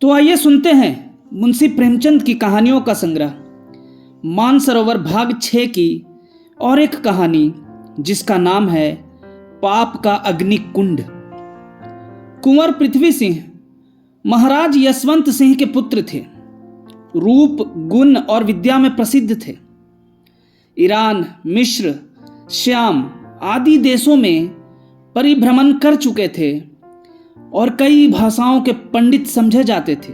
तो आइए सुनते हैं मुंशी प्रेमचंद की कहानियों का संग्रह मानसरोवर भाग 6 की और एक कहानी जिसका नाम है पाप का अग्निकुंड। कुंवर पृथ्वी सिंह महाराज यशवंत सिंह के पुत्र थे। रूप, गुण और विद्या में प्रसिद्ध थे। ईरान, मिस्र, श्याम आदि देशों में परिभ्रमण कर चुके थे और कई भाषाओं के पंडित समझे जाते थे।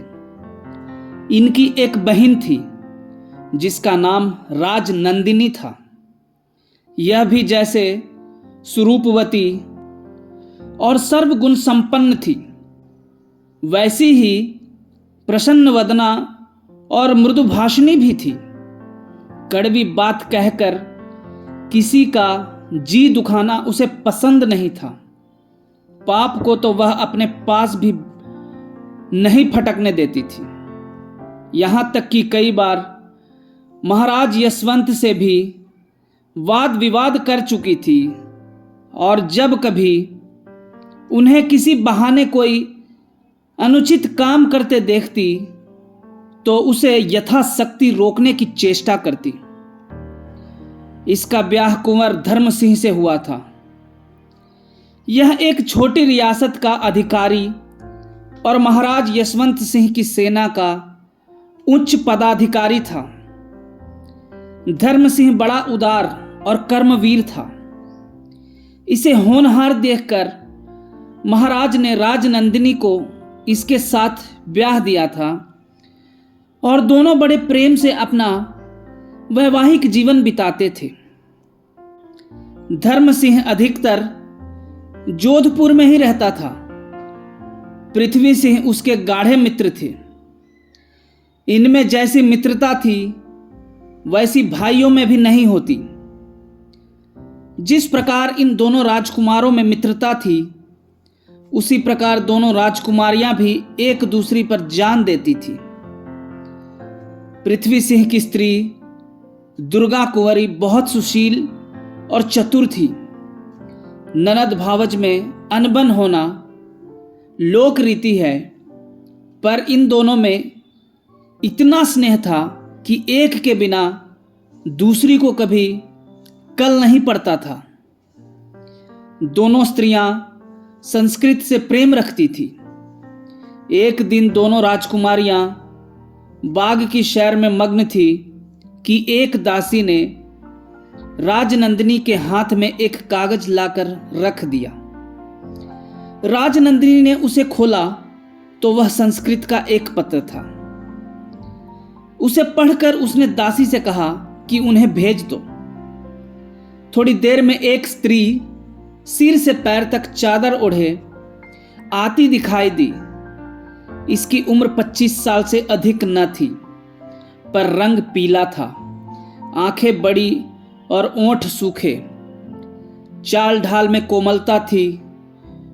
इनकी एक बहन थी जिसका नाम राजनंदिनी था। यह भी जैसे सुरूपवती और सर्वगुण संपन्न थी, वैसी ही प्रसन्न वदना और मृदुभाषिणी भी थी। कड़वी बात कहकर किसी का जी दुखाना उसे पसंद नहीं था। पाप को तो वह अपने पास भी नहीं फटकने देती थी। यहां तक कि कई बार महाराज यशवंत से भी वाद विवाद कर चुकी थी और जब कभी उन्हें किसी बहाने कोई अनुचित काम करते देखती तो उसे यथाशक्ति रोकने की चेष्टा करती। इसका ब्याह कुंवर धर्म सिंह से हुआ था। यह एक छोटी रियासत का अधिकारी और महाराज यशवंत सिंह की सेना का उच्च पदाधिकारी था। धर्म सिंह बड़ा उदार और कर्मवीर था। इसे होनहार देखकर महाराज ने राजनंदिनी को इसके साथ ब्याह दिया था और दोनों बड़े प्रेम से अपना वैवाहिक जीवन बिताते थे। धर्म सिंह अधिकतर जोधपुर में ही रहता था। पृथ्वी सिंह उसके गाढ़े मित्र थे। इनमें जैसी मित्रता थी वैसी भाइयों में भी नहीं होती। जिस प्रकार इन दोनों राजकुमारों में मित्रता थी, उसी प्रकार दोनों राजकुमारियां भी एक दूसरी पर जान देती थी। पृथ्वी सिंह की स्त्री दुर्गा कुंवरी बहुत सुशील और चतुर थी। ननद भावज में अनबन होना लोक रीति है, पर इन दोनों में इतना स्नेह था कि एक के बिना दूसरी को कभी कल नहीं पड़ता था। दोनों स्त्रियां संस्कृत से प्रेम रखती थी। एक दिन दोनों राजकुमारियां बाग की सैर में मग्न थी कि एक दासी ने राजनंदिनी के हाथ में एक कागज लाकर रख दिया। राजनंदिनी ने उसे खोला तो वह संस्कृत का एक पत्र था। उसे पढ़कर उसने दासी से कहा कि उन्हें भेज दो। थोड़ी देर में एक स्त्री सिर से पैर तक चादर ओढ़े आती दिखाई दी। इसकी उम्र 25 साल से अधिक न थी, पर रंग पीला था, आंखें बड़ी और ओंठ सूखे। चाल ढाल में कोमलता थी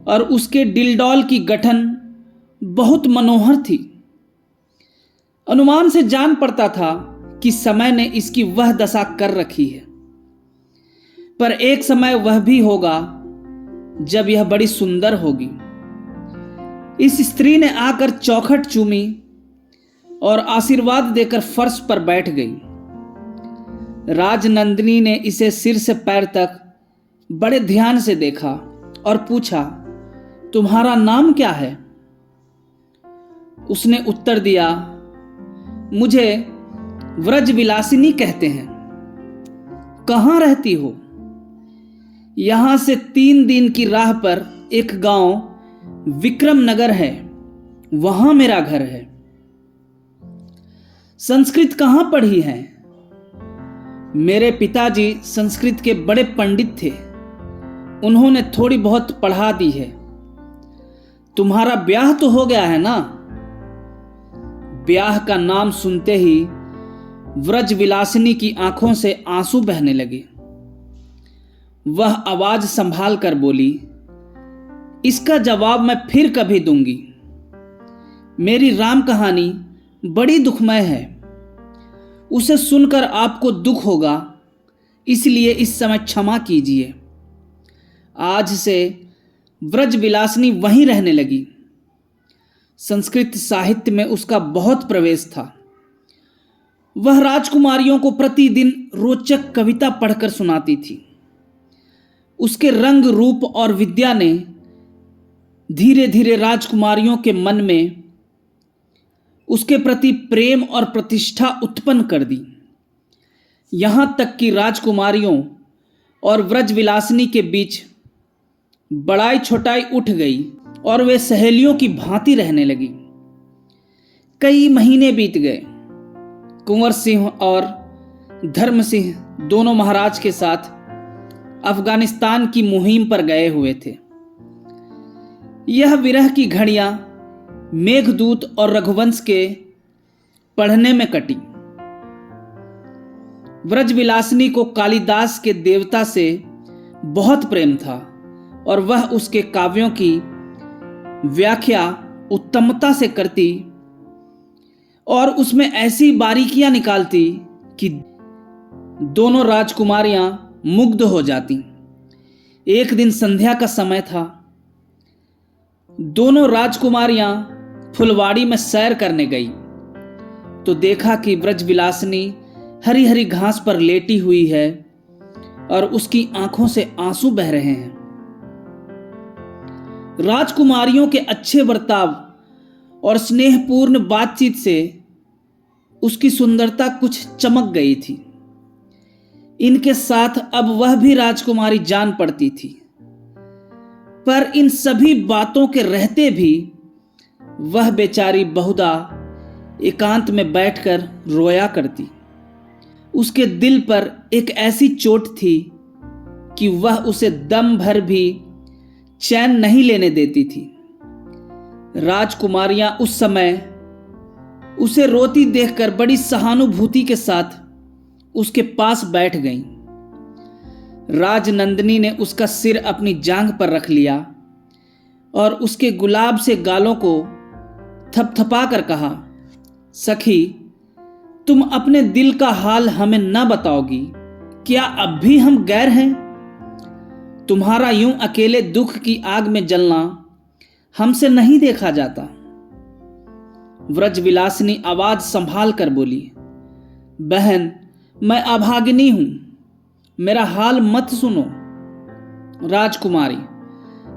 और उसके डिलडौल की गठन बहुत मनोहर थी। अनुमान से जान पड़ता था कि समय ने इसकी वह दशा कर रखी है, पर एक समय वह भी होगा जब यह बड़ी सुंदर होगी। इस स्त्री ने आकर चौखट चूमी और आशीर्वाद देकर फर्श पर बैठ गई। राजनंदिनी ने इसे सिर से पैर तक बड़े ध्यान से देखा और पूछा, तुम्हारा नाम क्या है? उसने उत्तर दिया, मुझे व्रजविलासिनी कहते हैं। कहाँ रहती हो? यहां से 3 दिन की राह पर एक गांव विक्रमनगर है, वहां मेरा घर है। संस्कृत कहां पढ़ी है? मेरे पिताजी संस्कृत के बड़े पंडित थे, उन्होंने थोड़ी बहुत पढ़ा दी है। तुम्हारा ब्याह तो हो गया है ना? ब्याह का नाम सुनते ही व्रजविलासिनी की आंखों से आंसू बहने लगे। वह आवाज संभाल कर बोली, इसका जवाब मैं फिर कभी दूंगी। मेरी राम कहानी बड़ी दुखमय है। उसे सुनकर आपको दुख होगा, इसलिए इस समय क्षमा कीजिए। आज से व्रजविलासिनी वहीं रहने लगी। संस्कृत साहित्य में उसका बहुत प्रवेश था। वह राजकुमारियों को प्रतिदिन रोचक कविता पढ़कर सुनाती थी। उसके रंग, रूप और विद्या ने धीरे धीरे राजकुमारियों के मन में उसके प्रति प्रेम और प्रतिष्ठा उत्पन्न कर दी। यहाँ तक कि राजकुमारियों और व्रजविलासिनी के बीच बड़ाई छोटाई उठ गई और वे सहेलियों की भांति रहने लगी। कई महीने बीत गए। कुंवर सिंह और धर्म सिंह दोनों महाराज के साथ अफगानिस्तान की मुहिम पर गए हुए थे। यह विरह की घड़ियां मेघदूत और रघुवंश के पढ़ने में कटी। व्रजविलासिनी को कालिदास के देवता से बहुत प्रेम था और वह उसके काव्यों की व्याख्या उत्तमता से करती और उसमें ऐसी बारीकियां निकालती कि दोनों राजकुमारियां मुग्ध हो जाती। एक दिन संध्या का समय था। दोनों राजकुमारियां फुलवाड़ी में सैर करने गई तो देखा कि व्रजविलासिनी हरी हरी घास पर लेटी हुई है और उसकी आंखों से आंसू बह रहे हैं। राजकुमारियों के अच्छे बर्ताव और स्नेहपूर्ण बातचीत से उसकी सुंदरता कुछ चमक गई थी। इनके साथ अब वह भी राजकुमारी जान पड़ती थी, पर इन सभी बातों के रहते भी वह बेचारी बहुधा एकांत में बैठकर रोया करती। उसके दिल पर एक ऐसी चोट थी कि वह उसे दम भर भी चैन नहीं लेने देती थी। राजकुमारियां उस समय उसे रोती देखकर बड़ी सहानुभूति के साथ उसके पास बैठ गईं। राजनंदिनी ने उसका सिर अपनी जांघ पर रख लिया और उसके गुलाब से गालों को थपथपा कर कहा, सखी, तुम अपने दिल का हाल हमें न बताओगी? क्या अब भी हम गैर हैं? तुम्हारा यूं अकेले दुख की आग में जलना हमसे नहीं देखा जाता। व्रजविलासिनी आवाज संभाल कर बोली, बहन, मैं अभागिनी हूं, मेरा हाल मत सुनो। राजकुमारी,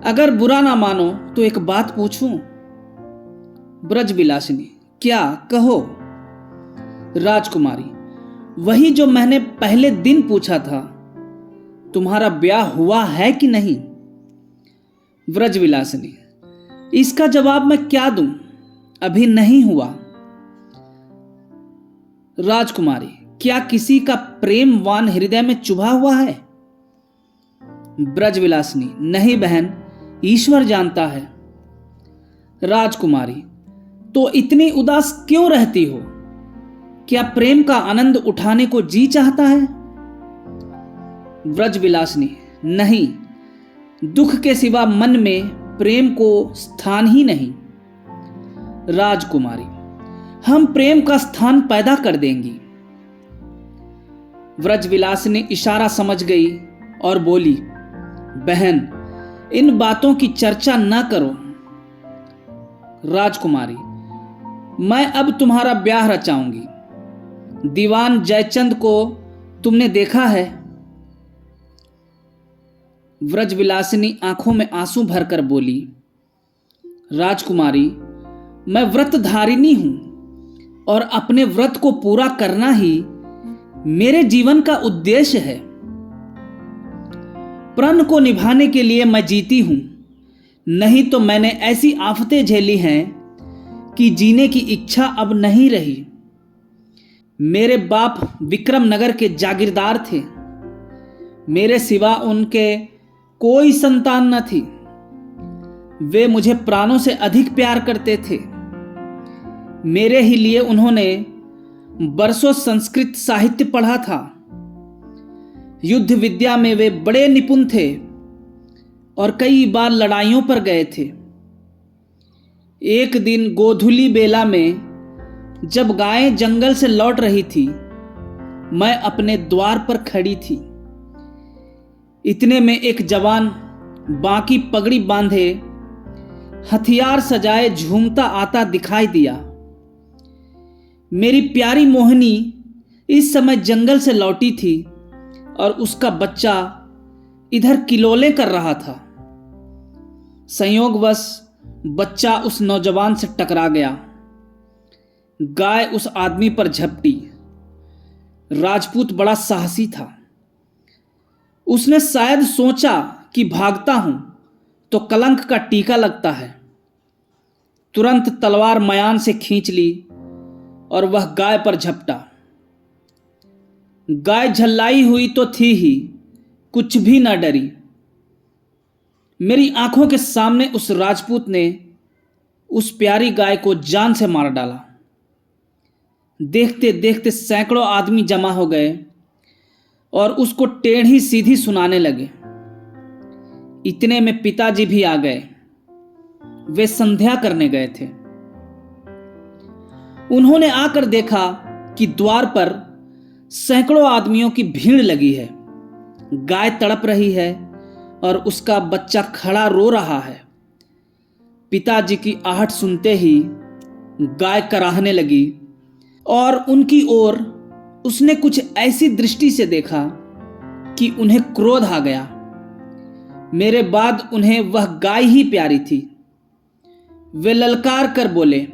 अगर बुरा ना मानो तो एक बात पूछूं? व्रजविलासिनी, क्या? कहो। राजकुमारी, वही जो मैंने पहले दिन पूछा था, तुम्हारा ब्याह हुआ है कि नहीं? व्रजविलासिनी, इसका जवाब मैं क्या दूं? अभी नहीं हुआ। राजकुमारी, क्या किसी का प्रेमवान हृदय में चुभा हुआ है? ब्रजविलासिनी, नहीं बहन, ईश्वर जानता है। राजकुमारी, तो इतनी उदास क्यों रहती हो? क्या प्रेम का आनंद उठाने को जी चाहता है? व्रजविलासिनी, नहीं, दुख के सिवा मन में प्रेम को स्थान ही नहीं। राजकुमारी, हम प्रेम का स्थान पैदा कर देंगी। व्रजविलासिनी इशारा समझ गई और बोली, बहन, इन बातों की चर्चा न करो। राजकुमारी, मैं अब तुम्हारा ब्याह रचाऊंगी। दीवान जयचंद को तुमने देखा है? व्रजविलासिनी आंखों में आंसू भरकर बोली, राजकुमारी, मैं व्रतधारिणी हूं और अपने व्रत को पूरा करना ही मेरे जीवन का उद्देश्य है। प्रण को निभाने के लिए मैं जीती हूं, नहीं तो मैंने ऐसी आफतें झेली हैं कि जीने की इच्छा अब नहीं रही। मेरे बाप विक्रमनगर के जागीरदार थे। मेरे सिवा उनके कोई संतान न थी। वे मुझे प्राणों से अधिक प्यार करते थे। मेरे ही लिए उन्होंने बरसों संस्कृत साहित्य पढ़ा था। युद्ध विद्या में वे बड़े निपुण थे और कई बार लड़ाइयों पर गए थे। एक दिन गोधूली बेला में जब गायें जंगल से लौट रही थी, मैं अपने द्वार पर खड़ी थी। इतने में एक जवान बाकी पगड़ी बांधे हथियार सजाए झूमता आता दिखाई दिया। मेरी प्यारी मोहिनी इस समय जंगल से लौटी थी और उसका बच्चा इधर किलोले कर रहा था। संयोगवश बच्चा उस नौजवान से टकरा गया। गाय उस आदमी पर झपटी। राजपूत बड़ा साहसी था। उसने शायद सोचा कि भागता हूं तो कलंक का टीका लगता है। तुरंत तलवार मयान से खींच ली और वह गाय पर झपटा। गाय झल्लाई हुई तो थी ही, कुछ भी न डरी। मेरी आंखों के सामने उस राजपूत ने उस प्यारी गाय को जान से मार डाला। देखते देखते सैकड़ों आदमी जमा हो गए और उसको टेढ़ी सीधी सुनाने लगे। इतने में पिताजी भी आ गए। वे संध्या करने गए थे। उन्होंने आकर देखा कि द्वार पर सैकड़ों आदमियों की भीड़ लगी है। गाय तड़प रही है और उसका बच्चा खड़ा रो रहा है। पिताजी की आहट सुनते ही गाय कराहने लगी और उनकी ओर उसने कुछ ऐसी दृष्टि से देखा कि उन्हें क्रोध आ गया। मेरे बाद उन्हें वह गाय ही प्यारी थी। वे ललकार कर बोले,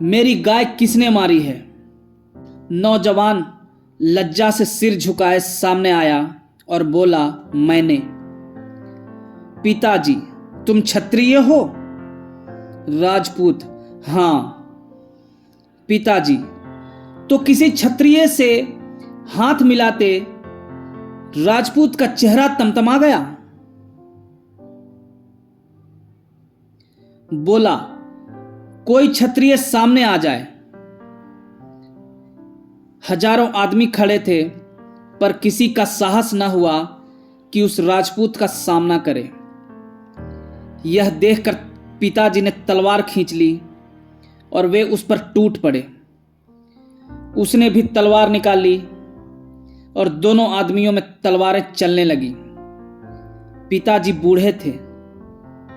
मेरी गाय किसने मारी है? नौजवान लज्जा से सिर झुकाए सामने आया और बोला, मैंने। पिताजी, तुम क्षत्रिय हो? राजपूत, हां। पिताजी, तो किसी क्षत्रिय से हाथ मिलाते राजपूत का चेहरा तमतमा गया। बोला, कोई क्षत्रिय सामने आ जाए। हजारों आदमी खड़े थे पर किसी का साहस न हुआ कि उस राजपूत का सामना करे। यह देखकर पिताजी ने तलवार खींच ली और वे उस पर टूट पड़े। उसने भी तलवार निकाल ली और दोनों आदमियों में तलवारें चलने लगी। पिताजी बूढ़े थे।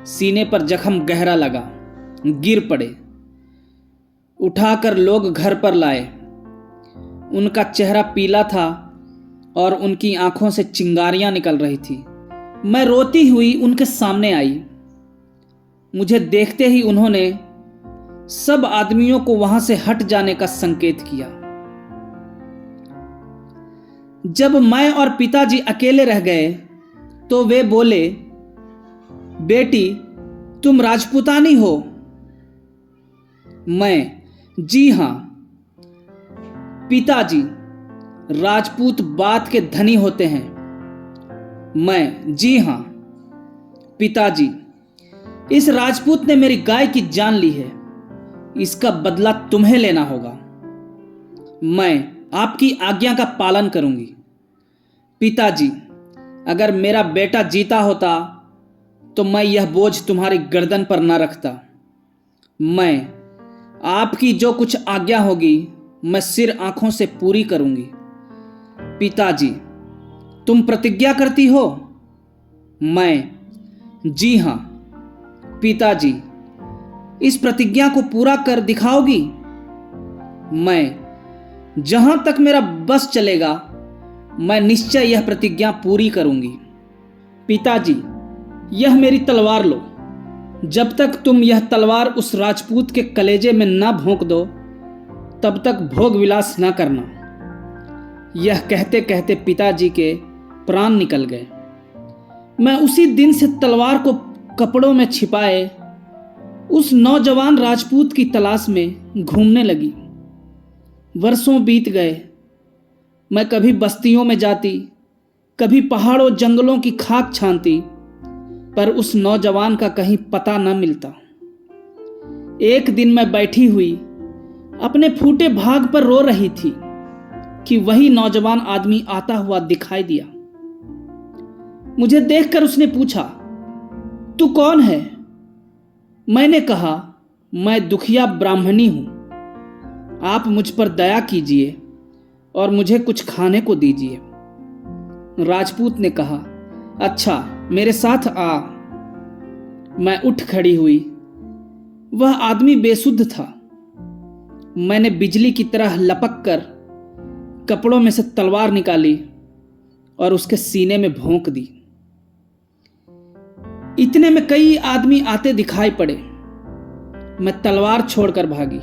सीने पर जख्म गहरा लगा। गिर पड़े। उठाकर लोग घर पर लाए। उनका चेहरा पीला था और उनकी आंखों से चिंगारियां निकल रही थी। मैं रोती हुई उनके सामने आई। मुझे देखते ही उन्होंने सब आदमियों को वहां से हट जाने का संकेत किया। जब मैं और पिताजी अकेले रह गए तो वे बोले, बेटी, तुम राजपूतानी हो? मैं, जी हां। पिताजी, राजपूत बात के धनी होते हैं। मैं, जी हां। पिताजी, इस राजपूत ने मेरी गाय की जान ली है। इसका बदला तुम्हें लेना होगा। मैं आपकी आज्ञा का पालन करूंगी। पिताजी, अगर मेरा बेटा जीता होता तो मैं यह बोझ तुम्हारी गर्दन पर न रखता। मैं आपकी जो कुछ आज्ञा होगी मैं सिर आंखों से पूरी करूंगी। पिताजी, तुम प्रतिज्ञा करती हो? मैं, जी हां। पिताजी, इस प्रतिज्ञा को पूरा कर दिखाओगी? मैं, जहां तक मेरा बस चलेगा मैं निश्चय यह प्रतिज्ञा पूरी करूंगी। पिताजी, यह मेरी तलवार लो। जब तक तुम यह तलवार उस राजपूत के कलेजे में न भोंक दो तब तक भोग विलास न करना। यह कहते कहते पिताजी के प्राण निकल गए। मैं उसी दिन से तलवार को कपड़ों में छिपाए उस नौजवान राजपूत की तलाश में घूमने लगी। वर्षों बीत गए। मैं कभी बस्तियों में जाती, कभी पहाड़ों जंगलों की खाक छानती, पर उस नौजवान का कहीं पता न मिलता। एक दिन मैं बैठी हुई अपने फूटे भाग पर रो रही थी कि वही नौजवान आदमी आता हुआ दिखाई दिया। मुझे देखकर उसने पूछा, तू कौन है? मैंने कहा, मैं दुखिया ब्राह्मणी हूं। आप मुझ पर दया कीजिए और मुझे कुछ खाने को दीजिए। राजपूत ने कहा, अच्छा, मेरे साथ आ। मैं उठ खड़ी हुई। वह आदमी बेसुध था। मैंने बिजली की तरह लपक कर कपड़ों में से तलवार निकाली और उसके सीने में भोंक दी। इतने में कई आदमी आते दिखाई पड़े। मैं तलवार छोड़कर भागी।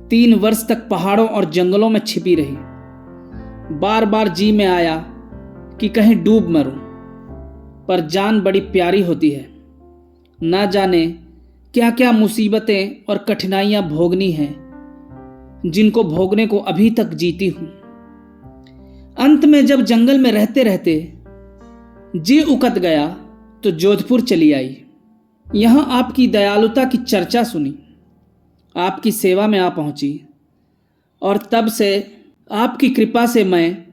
3 वर्ष तक पहाड़ों और जंगलों में छिपी रही। बार बार जी में आया कि कहीं डूब मरूं, पर जान बड़ी प्यारी होती है। ना जाने क्या क्या मुसीबतें और कठिनाइयां भोगनी हैं, जिनको भोगने को अभी तक जीती हूं। अंत में जब जंगल में रहते रहते जी उकत गया तो जोधपुर चली आई। यहां आपकी दयालुता की चर्चा सुनी, आपकी सेवा में आ पहुंची और तब से आपकी कृपा से मैं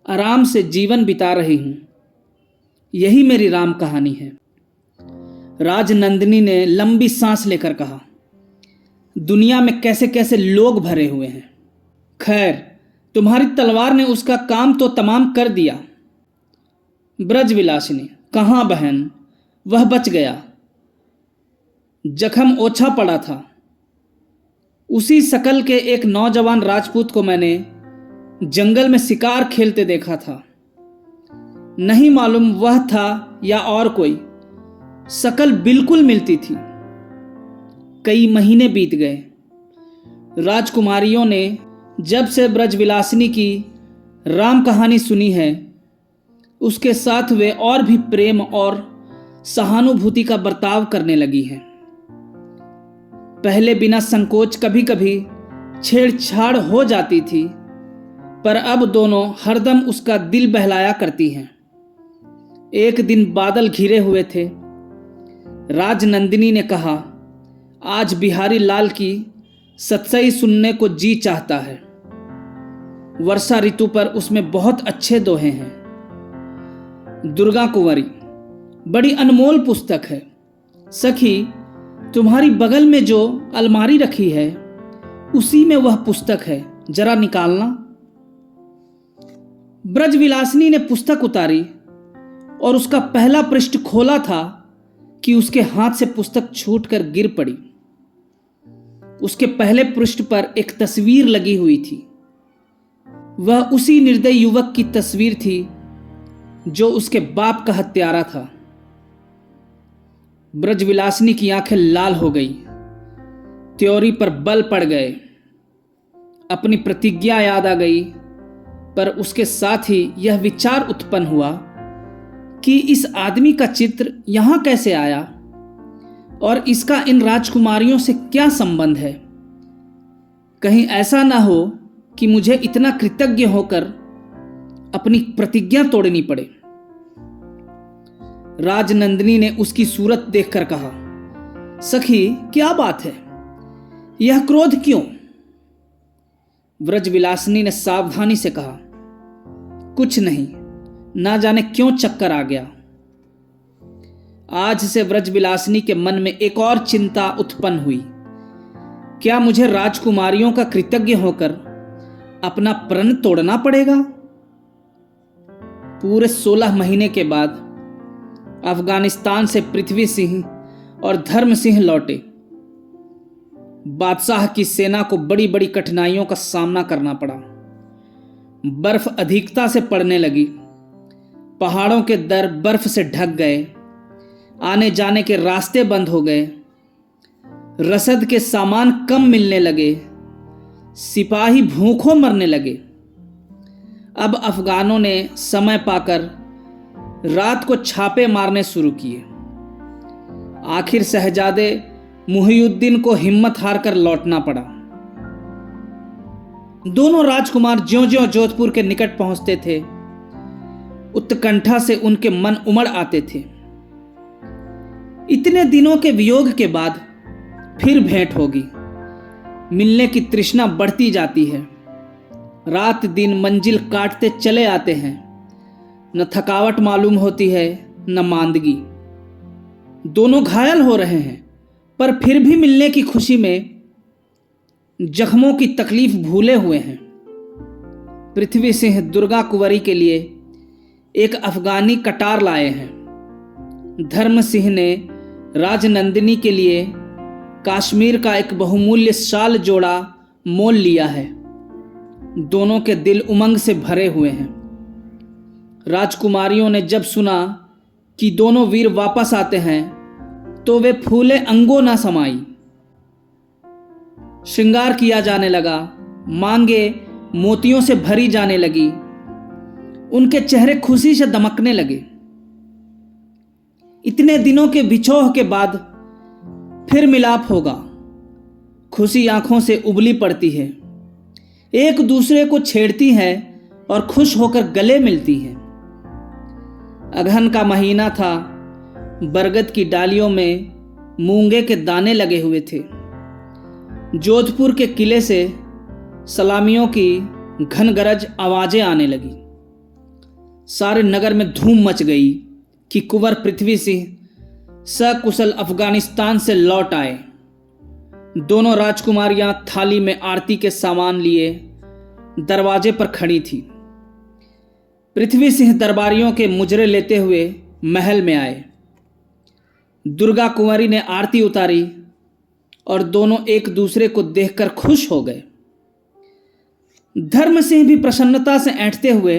आराम से जीवन बिता रही हूं। यही मेरी राम कहानी है। राजनंदिनी ने लंबी सांस लेकर कहा, दुनिया में कैसे कैसे लोग भरे हुए हैं। खैर, तुम्हारी तलवार ने उसका काम तो तमाम कर दिया। ब्रजविलासिनी, कहाँ बहन, वह बच गया। जख्म ओछा पड़ा था। उसी शकल के एक नौजवान राजपूत को मैंने जंगल में शिकार खेलते देखा था। नहीं मालूम वह था या और कोई, शकल बिल्कुल मिलती थी। कई महीने बीत गए। राजकुमारियों ने जब से ब्रजविलासिनी की राम कहानी सुनी है, उसके साथ वे और भी प्रेम और सहानुभूति का बर्ताव करने लगी हैं। पहले बिना संकोच कभी कभी छेड़छाड़ हो जाती थी, पर अब दोनों हरदम उसका दिल बहलाया करती हैं। एक दिन बादल घिरे हुए थे। राजनंदिनी ने कहा, आज बिहारी लाल की सत्सई सुनने को जी चाहता है। वर्षा ऋतु पर उसमें बहुत अच्छे दोहे हैं। दुर्गा कुंवरी, बड़ी अनमोल पुस्तक है। सखी, तुम्हारी बगल में जो अलमारी रखी है उसी में वह पुस्तक है, जरा निकालना। ब्रजविलासिनी ने पुस्तक उतारी और उसका पहला पृष्ठ खोला था कि उसके हाथ से पुस्तक छूटकर गिर पड़ी। उसके पहले पृष्ठ पर एक तस्वीर लगी हुई थी। वह उसी निर्दयी युवक की तस्वीर थी जो उसके बाप का हत्यारा था। ब्रजविलासिनी की आंखें लाल हो गई। त्योरी पर बल पड़ गए। अपनी प्रतिज्ञा याद आ गई, पर उसके साथ ही यह विचार उत्पन्न हुआ कि इस आदमी का चित्र यहां कैसे आया और इसका इन राजकुमारियों से क्या संबंध है। कहीं ऐसा ना हो कि मुझे इतना कृतज्ञ होकर अपनी प्रतिज्ञा तोड़नी पड़े। राजनंदिनी ने उसकी सूरत देखकर कहा, सखी, क्या बात है, यह क्रोध क्यों? ब्रजविलासिनी ने सावधानी से कहा, कुछ नहीं, ना जाने क्यों चक्कर आ गया। आज से ब्रजविलासिनी के मन में एक और चिंता उत्पन्न हुई। क्या मुझे राजकुमारियों का कृतज्ञ होकर अपना प्रण तोड़ना पड़ेगा? पूरे 16 महीने के बाद अफगानिस्तान से पृथ्वी सिंह और धर्म सिंह लौटे। बादशाह की सेना को बड़ी बड़ी कठिनाइयों का सामना करना पड़ा। बर्फ अधिकता से पड़ने लगी। पहाड़ों के दर बर्फ से ढक गए। आने जाने के रास्ते बंद हो गए। रसद के सामान कम मिलने लगे। सिपाही भूखों मरने लगे। अब अफगानों ने समय पाकर रात को छापे मारने शुरू किए। आखिर शहजादे मुहियुद्दीन को हिम्मत हारकर लौटना पड़ा। दोनों राजकुमार ज्यों-ज्यों जोधपुर के निकट पहुंचते थे, उत्कंठा से उनके मन उमड़ आते थे। इतने दिनों के वियोग के बाद फिर भेंट होगी। मिलने की तृष्णा बढ़ती जाती है। रात दिन मंजिल काटते चले आते हैं। न थकावट मालूम होती है, न मांदगी। दोनों घायल हो रहे हैं, पर फिर भी मिलने की खुशी में जख्मों की तकलीफ भूले हुए हैं। पृथ्वी सिंह दुर्गा कुंवरी के लिए एक अफगानी कटार लाए हैं। धर्म सिंह ने राजनंदिनी के लिए कश्मीर का एक बहुमूल्य शाल जोड़ा मोल लिया है। दोनों के दिल उमंग से भरे हुए हैं। राजकुमारियों ने जब सुना कि दोनों वीर वापस आते हैं तो वे फूले अंगों न समाई। श्रृंगार किया जाने लगा, मांगे मोतियों से भरी जाने लगी, उनके चेहरे खुशी से दमकने लगे। इतने दिनों के बिछोह के बाद फिर मिलाप होगा। खुशी आंखों से उबली पड़ती है, एक दूसरे को छेड़ती है और खुश होकर गले मिलती है। अगहन का महीना था। बरगद की डालियों में मूंगे के दाने लगे हुए थे। जोधपुर के किले से सलामियों की घनगरज आवाजें आने लगी। सारे नगर में धूम मच गई कि कुंवर पृथ्वी सिंह सकुशल अफगानिस्तान से लौट आए। दोनों राजकुमारियां थाली में आरती के सामान लिए दरवाजे पर खड़ी थी। पृथ्वी सिंह दरबारियों के मुजरे लेते हुए महल में आए। दुर्गा कुंवरी ने आरती उतारी और दोनों एक दूसरे को देखकर खुश हो गए। धर्म सिंह भी प्रसन्नता से ऐंठते हुए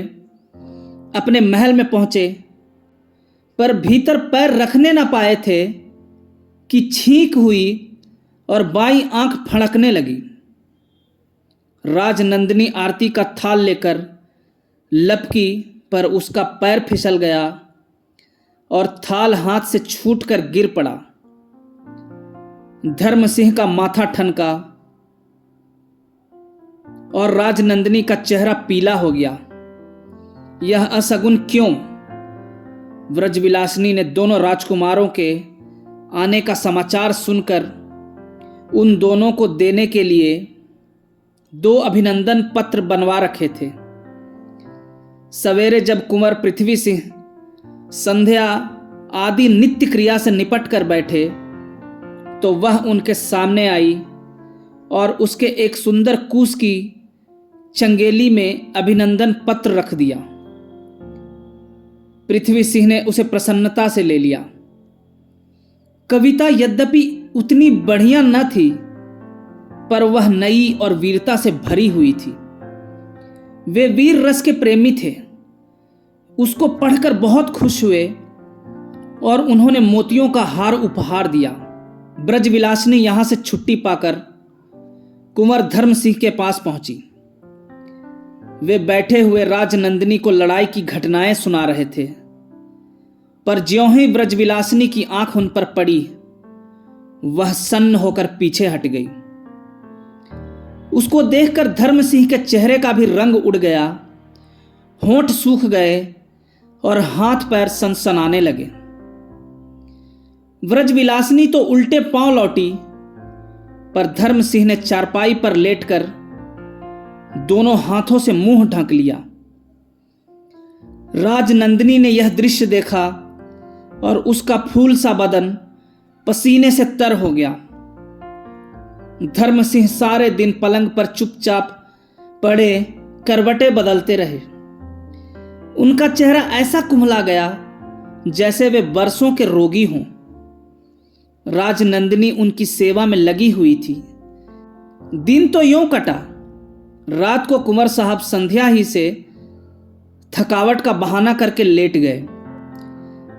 अपने महल में पहुंचे, पर भीतर पैर रखने न पाए थे कि छींक हुई और बाईं आंख फड़कने लगी। राजनंदिनी आरती का थाल लेकर लपकी, पर उसका पैर फिसल गया और थाल हाथ से छूटकर गिर पड़ा। धर्म सिंह का माथा ठनका और राजनंदिनी का चेहरा पीला हो गया। यह असगुन क्यों? व्रजविलासिनी ने दोनों राजकुमारों के आने का समाचार सुनकर उन दोनों को देने के लिए 2 अभिनंदन पत्र बनवा रखे थे। सवेरे जब कुंवर पृथ्वी सिंह संध्या आदि नित्य क्रिया से निपट कर बैठे तो वह उनके सामने आई और उसके एक सुंदर कूस की चंगेली में अभिनंदन पत्र रख दिया। पृथ्वी सिंह ने उसे प्रसन्नता से ले लिया। कविता यद्यपि उतनी बढ़िया न थी, पर वह नई और वीरता से भरी हुई थी। वे वीर रस के प्रेमी थे। उसको पढ़कर बहुत खुश हुए और उन्होंने मोतियों का हार उपहार दिया। ब्रजविलासिनी यहां से छुट्टी पाकर कुंवर धर्म सिंह के पास पहुंची। वे बैठे हुए राजनंदिनी को लड़ाई की घटनाएं सुना रहे थे, पर ज्यों ही ब्रजविलासिनी की आंख उन पर पड़ी, वह सन्न होकर पीछे हट गई। उसको देखकर धर्म सिंह के चेहरे का भी रंग उड़ गया, होंठ सूख गए और हाथ पैर सनसनाने लगे। व्रजविलासिनी तो उल्टे पांव लौटी, पर धर्म सिंह ने चारपाई पर लेटकर दोनों हाथों से मुंह ढक लिया। राजनंदिनी ने यह दृश्य देखा और उसका फूल सा बदन पसीने से तर हो गया। धर्म सिंह सारे दिन पलंग पर चुपचाप पड़े करवटें बदलते रहे। उनका चेहरा ऐसा कुम्हला गया जैसे वे बरसों के रोगी हों। राजनंदिनी उनकी सेवा में लगी हुई थी। दिन तो यूं कटा। रात को कुंवर साहब संध्या ही से थकावट का बहाना करके लेट गए।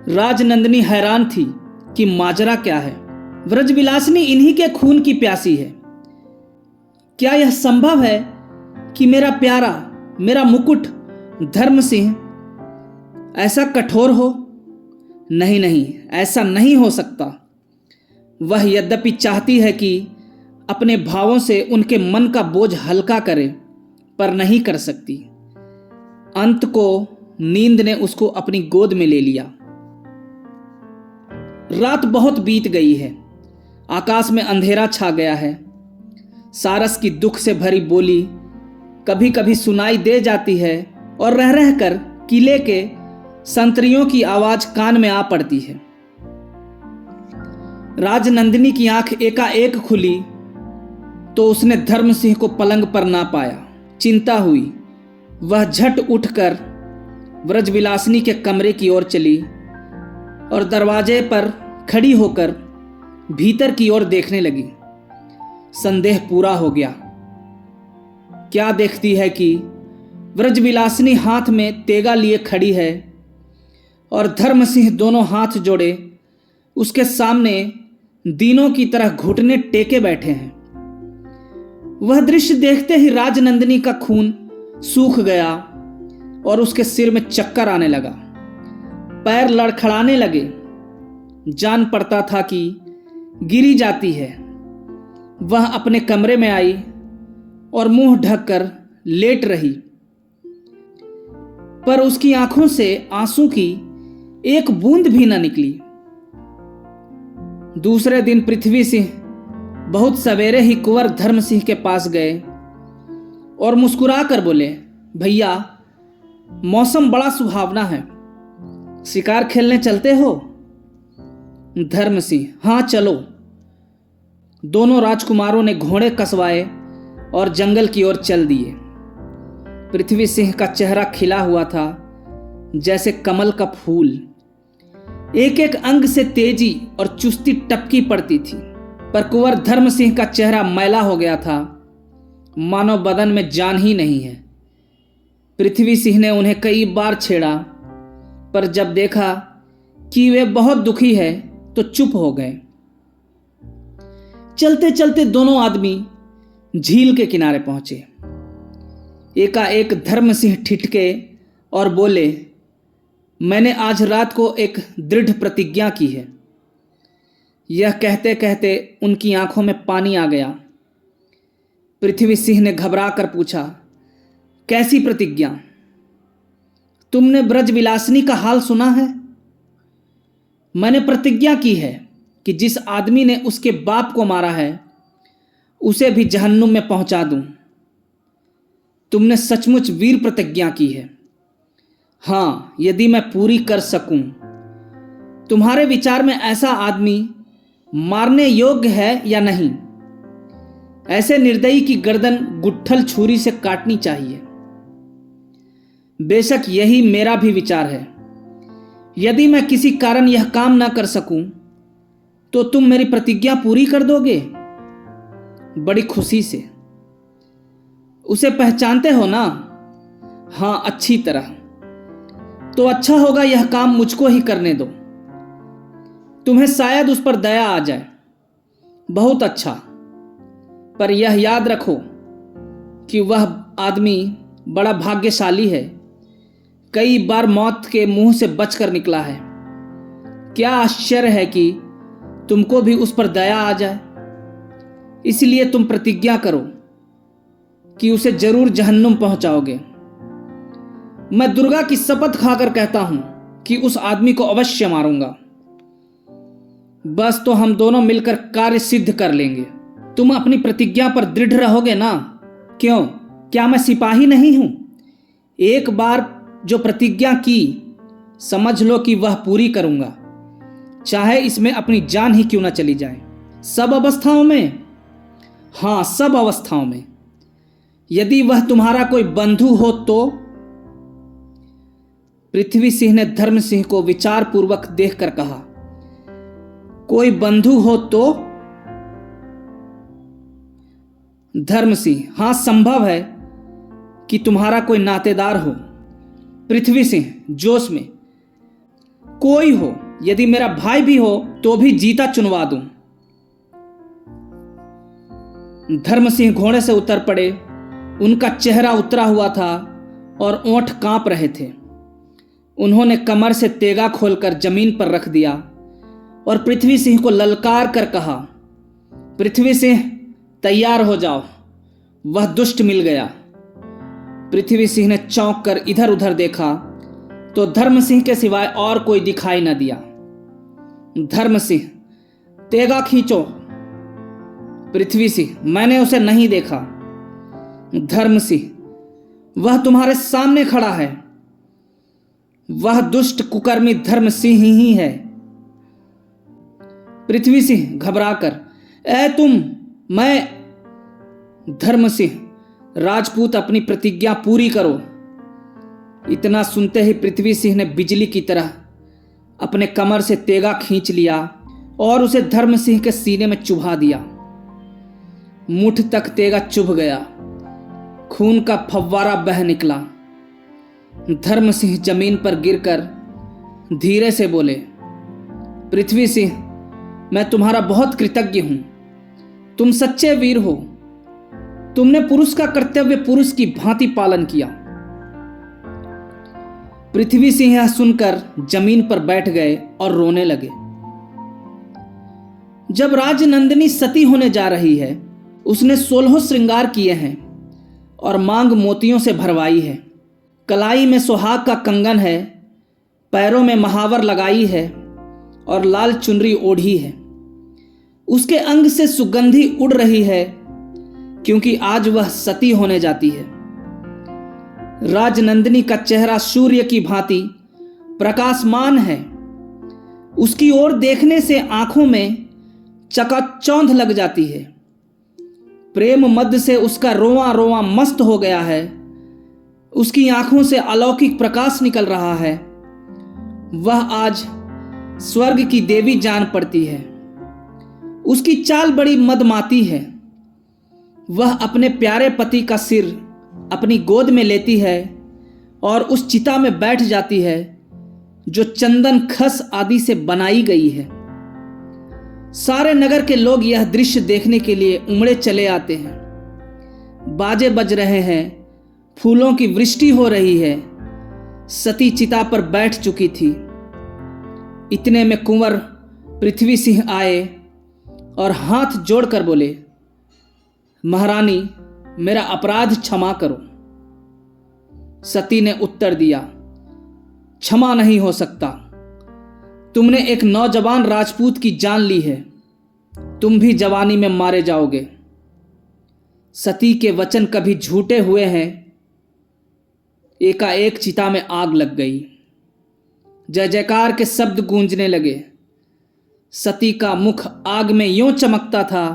राजनंदिनी हैरान थी कि माजरा क्या है। व्रजविलासिनी इन्हीं के खून की प्यासी है। क्या यह संभव है कि मेरा प्यारा, मेरा मुकुट धर्म सिंह ऐसा कठोर हो? नहीं नहीं, ऐसा नहीं हो सकता। वह यद्यपि चाहती है कि अपने भावों से उनके मन का बोझ हल्का करे, पर नहीं कर सकती। अंत को नींद ने उसको अपनी गोद में ले लिया। रात बहुत बीत गई है। आकाश में अंधेरा छा गया है। सारस की दुख से भरी बोली कभी कभी सुनाई दे जाती है और रह रहकर किले के संतरियों की आवाज कान में आ पड़ती है। राजनंदिनी की आंख एकाएक खुली तो उसने धर्म सिंह को पलंग पर ना पाया। चिंता हुई। वह झट उठकर व्रजविलासिनी के कमरे की ओर चली और दरवाजे पर खड़ी होकर भीतर की ओर देखने लगी। संदेह पूरा हो गया। क्या देखती है कि व्रजविलासिनी हाथ में तेगा लिए खड़ी है और धर्मसिंह दोनों हाथ जोड़े उसके सामने दीनों की तरह घुटने टेके बैठे हैं। वह दृश्य देखते ही राजनंदिनी का खून सूख गया और उसके सिर में चक्कर आने लगा, पैर लड़खड़ाने लगे। जान पड़ता था कि गिरी जाती है। वह अपने कमरे में आई और मुंह ढककर लेट रही, पर उसकी आंखों से आंसू की एक बूंद भी न निकली। दूसरे दिन पृथ्वी सिंह बहुत सवेरे ही कुंवर धर्म सिंह के पास गए और मुस्कुरा कर बोले, भैया मौसम बड़ा सुहावना है, शिकार खेलने चलते हो? धर्म सिंह, हाँ चलो। दोनों राजकुमारों ने घोड़े कसवाए और जंगल की ओर चल दिए। पृथ्वी सिंह का चेहरा खिला हुआ था जैसे कमल का फूल। एक एक अंग से तेजी और चुस्ती टपकी पड़ती थी, पर कुंवर धर्म सिंह का चेहरा मैला हो गया था, मानो बदन में जान ही नहीं है। पृथ्वी सिंह ने उन्हें कई बार छेड़ा, पर जब देखा कि वे बहुत दुखी है तो चुप हो गए। चलते चलते दोनों आदमी झील के किनारे पहुंचे। एकाएक धर्म सिंह ठिठके और बोले, मैंने आज रात को एक दृढ़ प्रतिज्ञा की है। यह कहते कहते उनकी आंखों में पानी आ गया। पृथ्वी सिंह ने घबरा कर पूछा, कैसी प्रतिज्ञा? तुमने ब्रजविलासिनी का हाल सुना है? मैंने प्रतिज्ञा की है कि जिस आदमी ने उसके बाप को मारा है उसे भी जहन्नुम में पहुंचा दूं। तुमने सचमुच वीर प्रतिज्ञा की है। हाँ, यदि मैं पूरी कर सकूं। तुम्हारे विचार में ऐसा आदमी मारने योग्य है या नहीं? ऐसे निर्दयी की गर्दन गुट्ठल छुरी से काटनी चाहिए। बेशक यही मेरा भी विचार है। यदि मैं किसी कारण यह काम ना कर सकूं तो तुम मेरी प्रतिज्ञा पूरी कर दोगे? बड़ी खुशी से। उसे पहचानते हो ना? हाँ, अच्छी तरह। तो अच्छा होगा यह काम मुझको ही करने दो। तुम्हें शायद उस पर दया आ जाए। बहुत अच्छा, पर यह याद रखो कि वह आदमी बड़ा भाग्यशाली है। कई बार मौत के मुंह से बचकर निकला है। क्या आश्चर्य है कि तुमको भी उस पर दया आ जाए। इसलिए तुम प्रतिज्ञा करो कि उसे जरूर जहन्नुम पहुंचाओगे। मैं दुर्गा की शपथ खाकर कहता हूं कि उस आदमी को अवश्य मारूंगा। बस तो हम दोनों मिलकर कार्य सिद्ध कर लेंगे। तुम अपनी प्रतिज्ञा पर दृढ़ रहोगे ना? क्यों, क्या मैं सिपाही नहीं हूं? एक बार जो प्रतिज्ञा की, समझ लो कि वह पूरी करूंगा, चाहे इसमें अपनी जान ही क्यों ना चली जाए। सब अवस्थाओं में? हाँ, सब अवस्थाओं में। यदि वह तुम्हारा कोई बंधु हो तो? पृथ्वी सिंह ने धर्म सिंह को विचार पूर्वक देखकर कहा, कोई बंधु हो तो? धर्म सिंह, हाँ, संभव है कि तुम्हारा कोई नातेदार हो। पृथ्वी सिंह जोश में, कोई हो, यदि मेरा भाई भी हो तो भी जीता चुनवा दूं। धर्म सिंह घोड़े से उतर पड़े। उनका चेहरा उतरा हुआ था और ओंठ कांप रहे थे। उन्होंने कमर से तेगा खोलकर जमीन पर रख दिया और पृथ्वी सिंह को ललकार कर कहा, पृथ्वी सिंह तैयार हो जाओ, वह दुष्ट मिल गया। पृथ्वी सिंह ने चौंक कर इधर उधर देखा तो धर्म सिंह के सिवाय और कोई दिखाई न दिया। धर्म सिंह, तेगा खींचो। पृथ्वी सिंह, मैंने उसे नहीं देखा। धर्म सिंह, वह तुम्हारे सामने खड़ा है। वह दुष्ट कुकर्मी धर्म सिंह ही है। पृथ्वी सिंह घबराकर, ऐ तुम, मैं। धर्म सिंह, राजपूत, अपनी प्रतिज्ञा पूरी करो। इतना सुनते ही पृथ्वी सिंह ने बिजली की तरह अपने कमर से तेगा खींच लिया और उसे धर्म सिंह के सीने में चुभा दिया। मुठ तक तेगा चुभ गया, खून का फव्वारा बह निकला। धर्म सिंह जमीन पर गिरकर धीरे से बोले, पृथ्वी सिंह, मैं तुम्हारा बहुत कृतज्ञ हूं। तुम सच्चे वीर हो। तुमने पुरुष का कर्तव्य पुरुष की भांति पालन किया। पृथ्वी सिंह यह सुनकर जमीन पर बैठ गए और रोने लगे। जब राजनंदिनी सती होने जा रही है, उसने 16 श्रृंगार किए हैं और मांग मोतियों से भरवाई है। कलाई में सुहाग का कंगन है, पैरों में महावर लगाई है और लाल चुनरी ओढ़ी है। उसके अंग से सुगंधी उड़ रही है, क्योंकि आज वह सती होने जाती है। राजनंदिनी का चेहरा सूर्य की भांति प्रकाशमान है। उसकी ओर देखने से आंखों में चकाचौंध लग जाती है। प्रेम मद से उसका रोवां रोवां मस्त हो गया है। उसकी आंखों से अलौकिक प्रकाश निकल रहा है। वह आज स्वर्ग की देवी जान पड़ती है। उसकी चाल बड़ी मदमाती है। वह अपने प्यारे पति का सिर अपनी गोद में लेती है और उस चिता में बैठ जाती है जो चंदन खस आदि से बनाई गई है। सारे नगर के लोग यह दृश्य देखने के लिए उमड़े चले आते हैं। बाजे बज रहे हैं, फूलों की वृष्टि हो रही है। सती चिता पर बैठ चुकी थी। इतने में कुंवर पृथ्वी सिंह आए और हाथ जोड़कर बोले, महारानी, मेरा अपराध क्षमा करो। सती ने उत्तर दिया, क्षमा नहीं हो सकता। तुमने एक नौजवान राजपूत की जान ली है। तुम भी जवानी में मारे जाओगे। सती के वचन कभी झूठे हुए हैं। एकाएक चिता में आग लग गई। जय जयकार के शब्द गूंजने लगे। सती का मुख आग में यूं चमकता था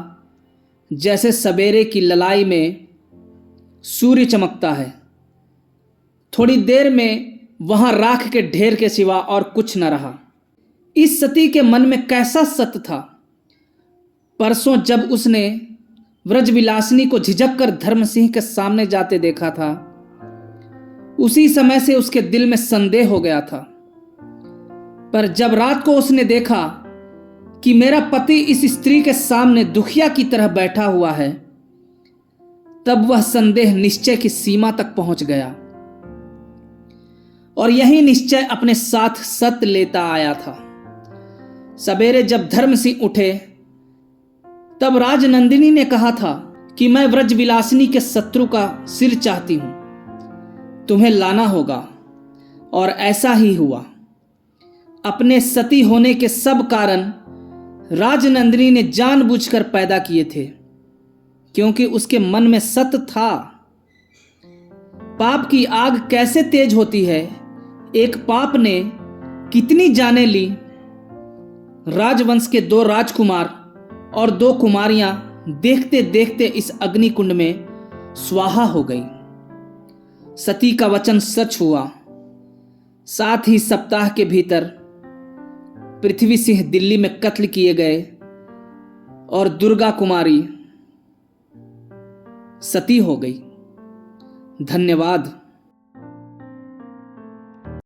जैसे सवेरे की ललाई में सूर्य चमकता है। थोड़ी देर में वहां राख के ढेर के सिवा और कुछ न रहा। इस सती के मन में कैसा सत्य था। परसों जब उसने व्रजविलासिनी को झिझक कर धर्म सिंह के सामने जाते देखा था, उसी समय से उसके दिल में संदेह हो गया था। पर जब रात को उसने देखा कि मेरा पति इस स्त्री के सामने दुखिया की तरह बैठा हुआ है, तब वह संदेह निश्चय की सीमा तक पहुंच गया और यही निश्चय अपने साथ सत्य लेता आया था। सवेरे जब धर्म सिंह उठे, तब राजनंदिनी ने कहा था कि मैं व्रजविलासिनी के शत्रु का सिर चाहती हूं, तुम्हें लाना होगा। और ऐसा ही हुआ। अपने सती होने के सब कारण राजनंदिनी ने जानबूझकर पैदा किए थे, क्योंकि उसके मन में सत्य था। पाप की आग कैसे तेज होती है, एक पाप ने कितनी जानें ली। राजवंश के 2 राजकुमार और 2 कुमारियां देखते देखते इस अग्निकुंड में स्वाहा हो गई। सती का वचन सच हुआ। साथ ही सप्ताह के भीतर पृथ्वी सिंह दिल्ली में कत्ल किए गए और दुर्गा कुमारी सती हो गई। धन्यवाद।